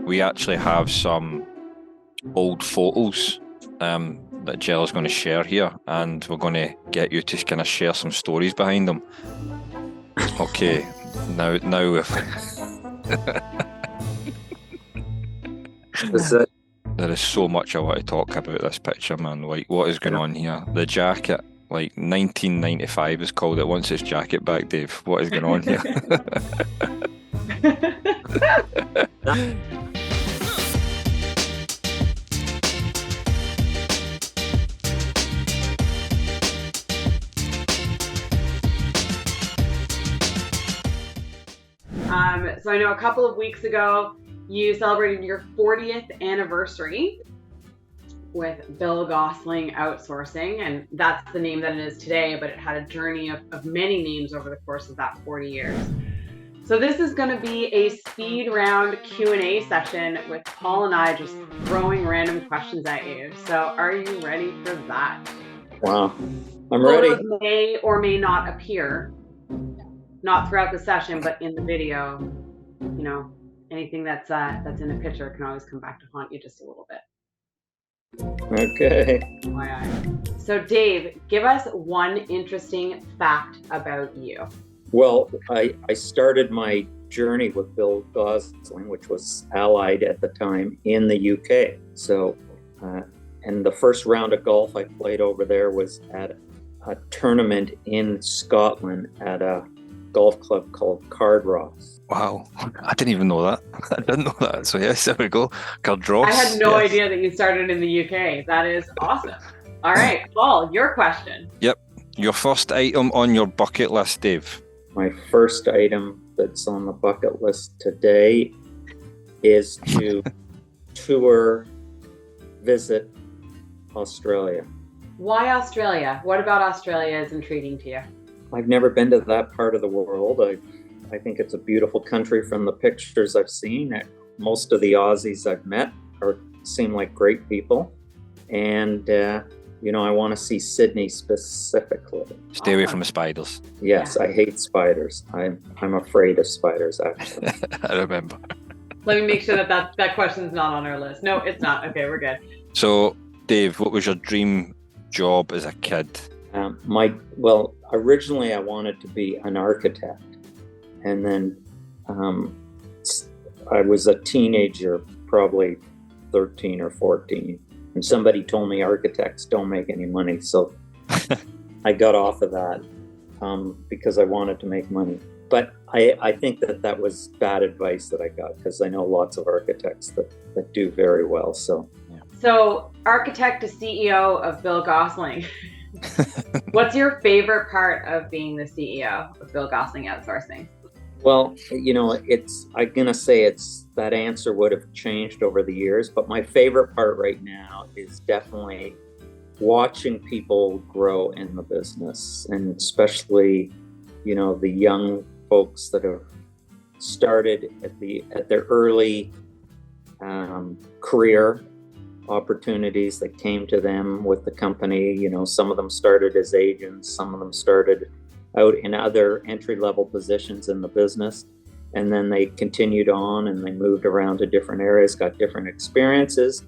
we actually have some old photos that Jill going to share here, and we're going to get you to kind of share some stories behind them. Okay, now if there is so much I want to talk about this picture, man. Like, what is going on here? The jacket, like 1995 is called it. Once it's jacket back, Dave. What is going on here? So I know a couple of weeks ago, you celebrated your 40th anniversary with Bill Gosling Outsourcing, and that's the name that it is today, but it had a journey of many names over the course of that 40 years. So this is going to be a speed round Q&A session with Paul and I just throwing random questions at you. So are you ready for that? Wow, I'm ready. Photos may or may not appear, not throughout the session, but in the video. You know, anything that's in a picture can always come back to haunt you just a little bit. Okay. FYI. So Dave, give us one interesting fact about you. Well, I started my journey with Bill Gosling, which was Allied at the time, in the UK. So, and the first round of golf I played over there was at a tournament in Scotland at a golf club called Cardross. Wow, I didn't even know that. I didn't know that. So yes, there we go. Cardross. I had no idea that you started in the UK. That is awesome. All right, Paul, your question. Yep. Your first item on your bucket list, Dave. My first item that's on the bucket list today is to visit Australia. Why Australia? What about Australia is intriguing to you? I've never been to that part of the world. I think it's a beautiful country from the pictures I've seen. Most of the Aussies I've met seem like great people. And, I want to see Sydney specifically. Stay away from the spiders. Yes, I hate spiders. I'm afraid of spiders, actually. I remember. Let me make sure that question's not on our list. No, it's not. Okay, we're good. So, Dave, what was your dream job as a kid? Originally I wanted to be an architect. And then I was a teenager, probably 13 or 14. And somebody told me architects don't make any money. So I got off of that because I wanted to make money. But I think that was bad advice that I got, because I know lots of architects that do very well. So, yeah. So architect to CEO of Bill Gosling. What's your favorite part of being the CEO of Bill Gosling Outsourcing? Well, I'm going to say that answer would have changed over the years, but my favorite part right now is definitely watching people grow in the business, and especially, the young folks that have started at their early career opportunities that came to them with the company. Some of them started as agents, some of them started out in other entry-level positions in the business, and then they continued on and they moved around to different areas, got different experiences,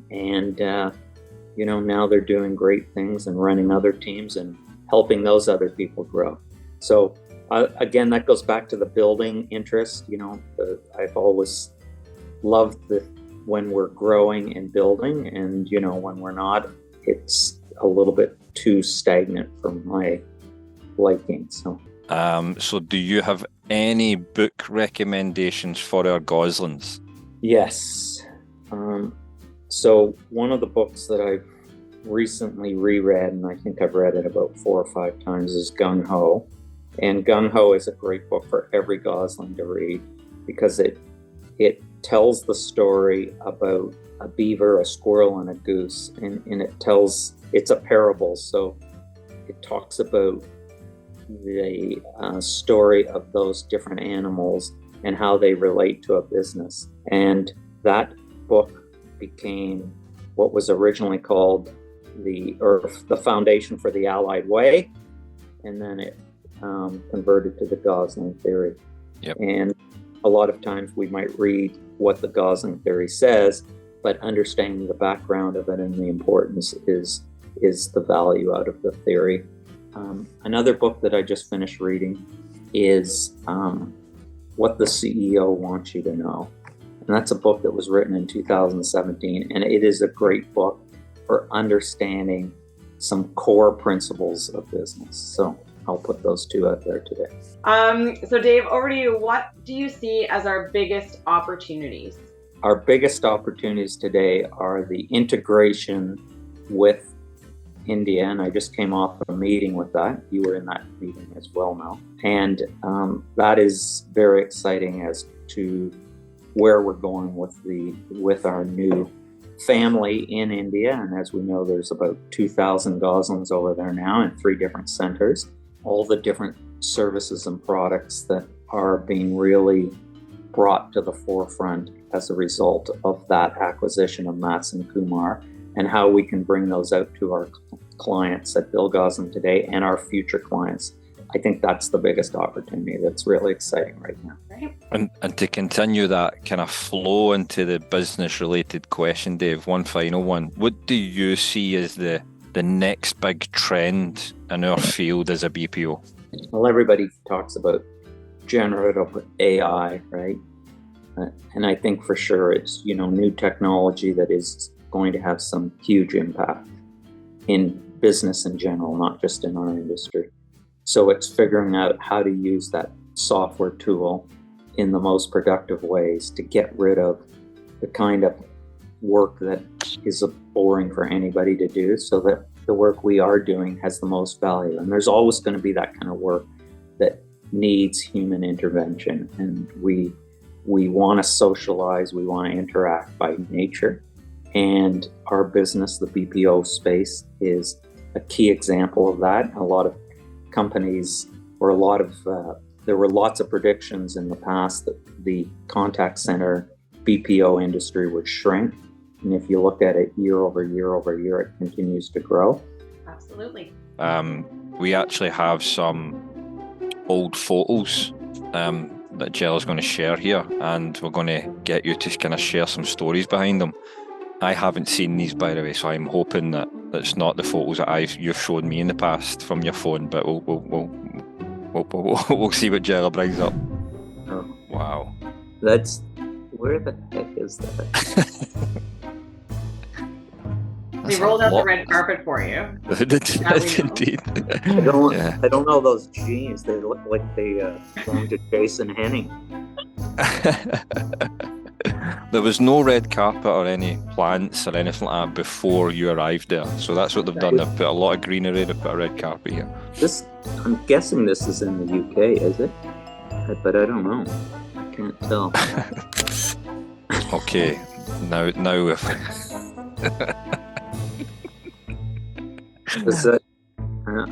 and now they're doing great things and running other teams and helping those other people grow. So again, that goes back to the building interest. I've always loved when we're growing and building, and when we're not, it's a little bit too stagnant for my liking. So do you have any book recommendations for our Goslings? Yes. So one of the books that I've recently reread, and I think I've read it about 4 or 5 times, is Gung Ho. And Gung Ho is a great book for every Gosling to read, because it tells the story about a beaver, a squirrel, and a goose, and it's a parable. So it talks about the story of those different animals and how they relate to a business. And that book became what was originally called the Foundation for the Allied Way, and then it converted to the Gosling theory. Yep. And a lot of times we might read what the Gosling theory says, but understanding the background of it and the importance is the value out of the theory. Another book that I just finished reading is What the CEO Wants You to Know. And that's a book that was written in 2017, and it is a great book for understanding some core principles of business. So I'll put those two out there today. So Dave, over to you. What do you see as our biggest opportunities? Our biggest opportunities today are the integration with India, and I just came off a meeting with that. You were in that meeting as well, Mel. And that is very exciting as to where we're going with our new family in India. And as we know, there's about 2,000 Goslings over there now in 3 different centers. All the different services and products that are being really brought to the forefront as a result of that acquisition of Mats and Kumar, and how we can bring those out to our clients at Bill Gosling today and our future clients. I think that's the biggest opportunity that's really exciting right now. Right. And to continue that kind of flow into the business related question, Dave, one final one. What do you see as the next big trend in our field as a BPO? Well, everybody talks about generative AI, right? And I think for sure it's, new technology that is going to have some huge impact in business in general, not just in our industry. So it's figuring out how to use that software tool in the most productive ways to get rid of the kind of work that is boring for anybody to do, so that the work we are doing has the most value. And there's always going to be that kind of work that needs human intervention. And we want to socialize, we want to interact by nature. And our business, the BPO space, is a key example of that. A lot of companies, or there were lots of predictions in the past that the contact center BPO industry would shrink. And if you look at it year over year over year, it continues to grow. Absolutely. We actually have some old photos that Jill going to share here, and we're going to get you to kind of share some stories behind them. I haven't seen these, by the way, so I'm hoping that it's not the photos that you've shown me in the past from your phone, but we'll see what Jill brings up. Oh. Wow. Where the heck is that? We rolled out the red carpet for you. Indeed. I don't know those jeans. They look like they belong to Jason Henning. There was no red carpet or any plants or anything like that before you arrived there. So that's what they've done. They've put a lot of greenery. They've put a red carpet here. I'm guessing this is in the UK, is it? But I don't know. I can't tell. Okay. Now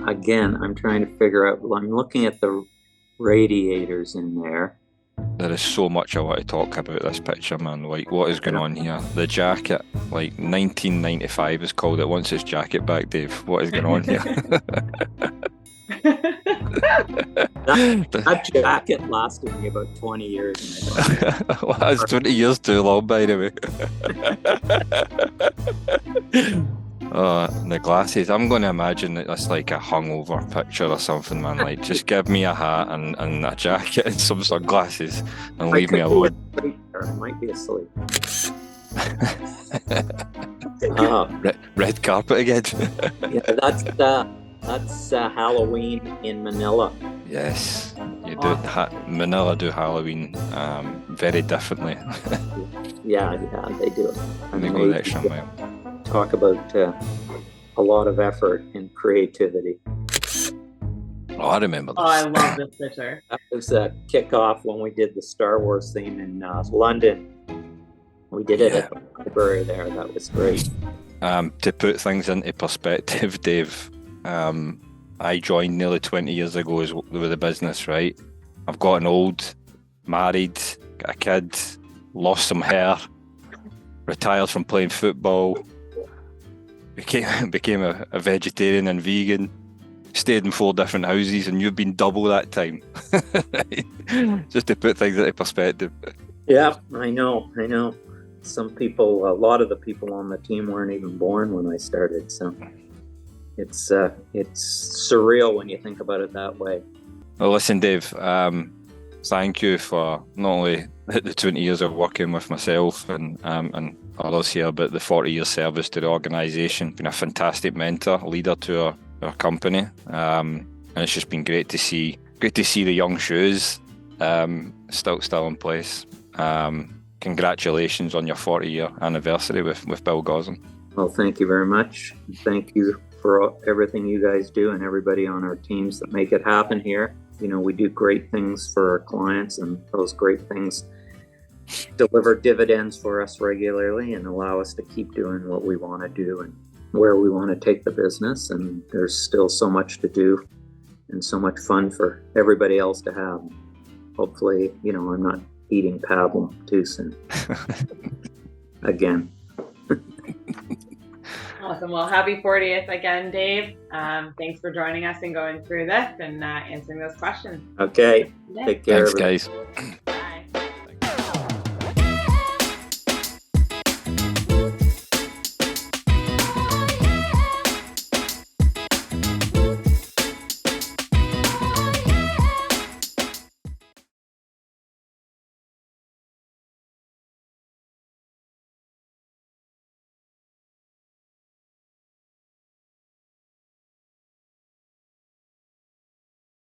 again, I'm trying to figure out. Well, I'm looking at the radiators in there. There is so much I want to talk about this picture, man. Like, what is going on here? The jacket, like 1995 is called it. Once it's jacket back, Dave. What is going on here? that jacket lasted me about 20 years. Well, that's 20 years too long, by the way. The glasses. I'm going to imagine that that's like a hungover picture or something, man. Like, just give me a hat and a jacket and some sunglasses and leave me alone. I might be asleep. Red carpet again. Yeah, that's Halloween in Manila. Yes, you do. Manila do Halloween very differently. Yeah, they do. And they go the extra mile. Talk about a lot of effort and creativity. Oh, I remember this. Oh, I love this picture. That was a kickoff when we did the Star Wars theme in London. We did it at the library there. That was great. To put things into perspective, Dave, I joined nearly 20 years ago with a business, right? I've gotten old, married, got a kid, lost some hair, retired from playing football, became a vegetarian and vegan, stayed in 4 different houses, and you've been double that time. Just to put things into perspective. Yeah, I know. Some people, a lot of the people on the team weren't even born when I started, so it's surreal when you think about it that way. Well, listen, Dave, thank you for not only the 20 years of working with myself and others here, but the 40 years service to the organisation. Been a fantastic mentor, leader to our company, and it's just been great to see the young shoes still in place. Congratulations on your 40-year anniversary with Bill Gosling. Well, thank you very much. Thank you for everything you guys do and everybody on our teams that make it happen here. You know, we do great things for our clients, and those great things deliver dividends for us regularly and allow us to keep doing what we want to do and where we want to take the business. And there's still so much to do and so much fun for everybody else to have. Hopefully, you know, I'm not eating pablum too soon. Again. Awesome. Well, happy 40th again, Dave. Thanks for joining us and going through this and answering those questions. Okay. Take care. Thanks, guys.